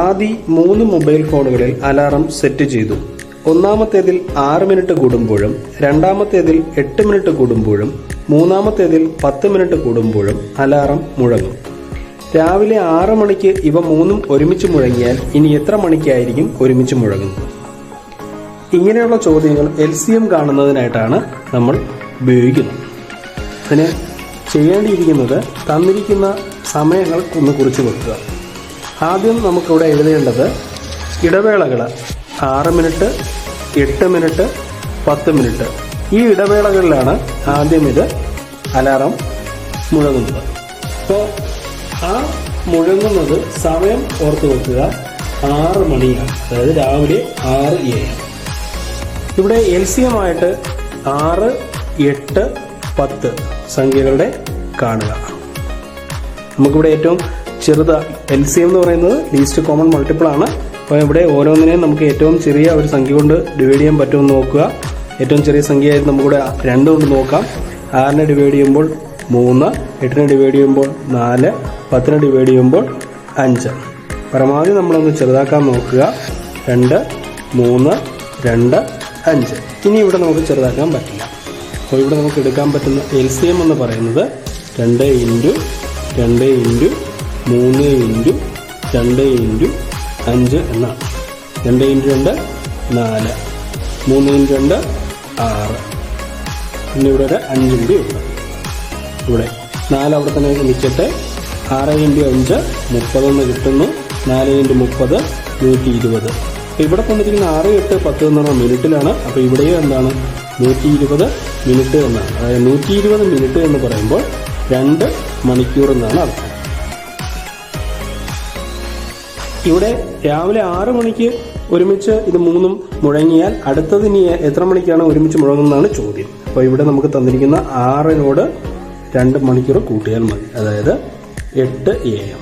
ആദി 3 mobile ഫോണുകളിൽ alarm set ചെയ്തു. ഒന്നാമത്തേതിൽ 6 minute കൂടുമ്പോഴും, രണ്ടാമത്തേതിൽ 8 മിനിറ്റ് കൂടുമ്പോഴും, മൂന്നാമത്തേതിൽ 10 മിനിറ്റ് കൂടുമ്പോഴും അലാറം മുഴങ്ങും. രാവിലെ 6 മണിക്ക് ഇവ മൂന്നും ഒരുമിച്ച് മുഴങ്ങിയാൽ ഇനി എത്ര മണിക്കായിരിക്കും ഒരുമിച്ച് മുഴങ്ങുന്നത്? ഇങ്ങനെയുള്ള ചോദ്യങ്ങൾ LCM കാണുന്നതിനായിട്ടാണ് നമ്മൾ ഉപയോഗിക്കുന്നത്. അതിന് ചെയ്യേണ്ടിയിരിക്കുന്നത് തന്നിരിക്കുന്ന സമയങ്ങൾ ഒന്ന് കുറിച്ച് വെക്കുക. ആദ്യം നമുക്കിവിടെ എഴുതേണ്ടത് ഇടവേളകൾ 6 മിനിറ്റ്, 8 മിനിറ്റ്, 10 മിനിറ്റ്. ഈ ഇടവേളകളിലാണ് ആദ്യം ഇത് അലാറം മുഴങ്ങുന്നത്. അപ്പോൾ ആ മുഴങ്ങുന്നത് സമയം ഓർത്ത് വെക്കുക, 6 മണിയാണ്, അതായത് രാവിലെ 6 AM. ഇവിടെ LCM ആയിട്ട് 6, 8, 10 സംഖ്യകളുടെ കാണുക. നമുക്കിവിടെ ഏറ്റവും ചെറുത് LCM എന്ന് പറയുന്നത് ലീസ്റ്റ് കോമൺ മൾട്ടിപ്പിൾ ആണ്. അപ്പോൾ ഇവിടെ ഓരോന്നിനെയും നമുക്ക് ഏറ്റവും ചെറിയ ഒരു സംഖ്യ കൊണ്ട് ഡിവൈഡ് ചെയ്യാൻ പറ്റുമെന്ന് നോക്കുക. ഏറ്റവും ചെറിയ സംഖ്യയായിട്ട് നമുക്കിവിടെ 2 കൊണ്ട് നോക്കാം. 6നെ ഡിവൈഡ് ചെയ്യുമ്പോൾ 3, 8നെ ഡിവൈഡ് ചെയ്യുമ്പോൾ 4, 10നെ ഡിവൈഡ് ചെയ്യുമ്പോൾ 5. പരമാവധി നമ്മളൊന്ന് ചെറുതാക്കാൻ നോക്കുക. 2, 3, 2, 5. ഇനി ഇവിടെ നമുക്ക് ചെറുതാക്കാൻ പറ്റില്ല. അപ്പോൾ ഇവിടെ നമുക്ക് എടുക്കാൻ പറ്റുന്ന LCM എന്ന് പറയുന്നത് 2 ഇൻറ്റു 2 ഇൻറ്റു 3 ഇൻറ്റു 2 ഇൻറ്റു 5 എന്നാണ്. 2 ഇൻറ്റു 2 4, 3 ഇൻറ്റു 2 6, പിന്നെ ഇവിടെ ഒരു 5 കൂടി ഉണ്ട്. ഇവിടെ 4 അവിടെ തന്നെ നിൽക്കട്ടെ. 6 ഇൻറ്റു 5 30 കിട്ടുന്നു. 4 ഇൻറ്റു 30 120. ഇവിടെ തന്നിരിക്കുന്ന 6, 8, 10 എന്ന് പറഞ്ഞാൽ മിനിറ്റിലാണ്. അപ്പോൾ ഇവിടെയും എന്താണ് 120 മിനിറ്റ് എന്നാണ്. അതായത് 120 മിനിറ്റ് എന്ന് പറയുമ്പോൾ 2 മണിക്കൂർ എന്നാണ് അർത്ഥം. ഇവിടെ രാവിലെ 6 മണിക്ക് ഒരുമിച്ച് ഇത് മൂന്നും മുഴങ്ങിയാൽ അടുത്തത് ഇനി എത്ര മണിക്കാണ് ഒരുമിച്ച് മുഴങ്ങുന്നതാണ് ചോദ്യം. അപ്പോൾ ഇവിടെ നമുക്ക് തന്നിരിക്കുന്ന 6നോട് 2 മണിക്കൂർ കൂട്ടിയാൽ മതി, അതായത് 8 AM.